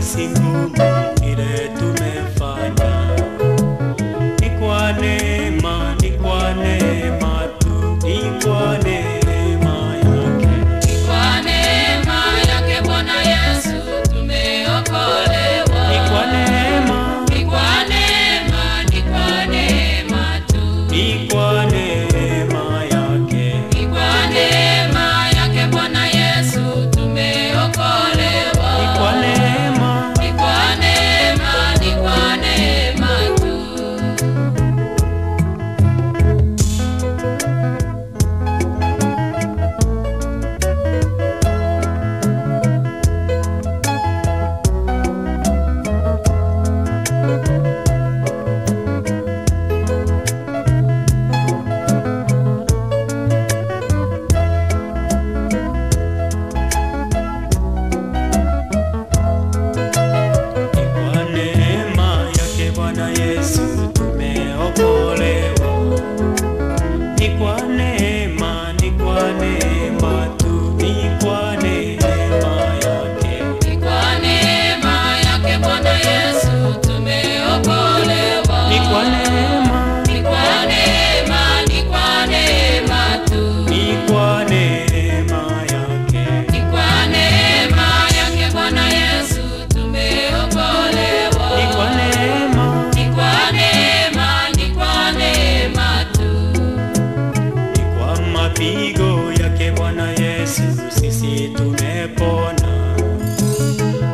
kazi ngumu ile tumefanya. Ni kwa neema, ni kwa neema tu, ni kwa neema yake. Ni kwa neema yake Bwana Yesu tumeokolewa. Ni kwa neema, ni kwa neema, ni kwa neema tu, ni kwa neema yake. ni kwa neema yake Bwana Yesu tumeokolewa. Ni kwa neema, ni kwa neema, ni kwa neema tu. Ni kwa neema, ni kwa neema tu, ni kwa neema yake. Ni kwa neema yake Bwana Yesu tumeokolewa. Ni kwa neema, ni kwa neema, ni kwa neema tu, ni kwa neema yake. ni kwa neema yake Bwana Yesu tumeokolewa. Ni kwa neema, ni kwa neema, ni kwa neema tu. ni kwa mapigo yake Bwana Yesu sisi tumepona.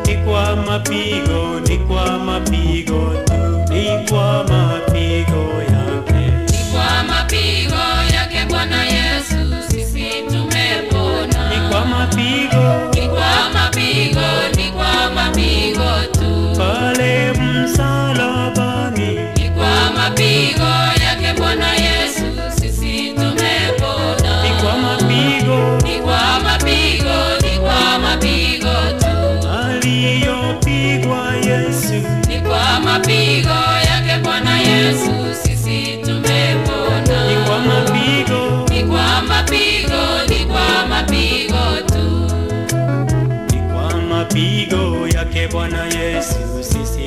Ni kwa mapigo, ni kwa mapigo tu, ni kwa mapigo yake. Ni kwa mapigo yake Bwana Yesu sisi tumepona. Ni kwa mapigo, ni kwa mapigo, ni kwa mapigo tu, pale msalabani. ni kwa mapigo yake Bwana Yesu sisi tumepona. Ni kwa mapigo, ni kwa mapigo, ni kwa mapigo tu, aliyopigwa Yesu. ni kwa mapigo yake Bwana Yesu sisi tumepona. Ni kwa mapigo, ni kwa mapigo, ni kwa mapigo tu, ni kwa mapigo yake Bwana Yesu sisi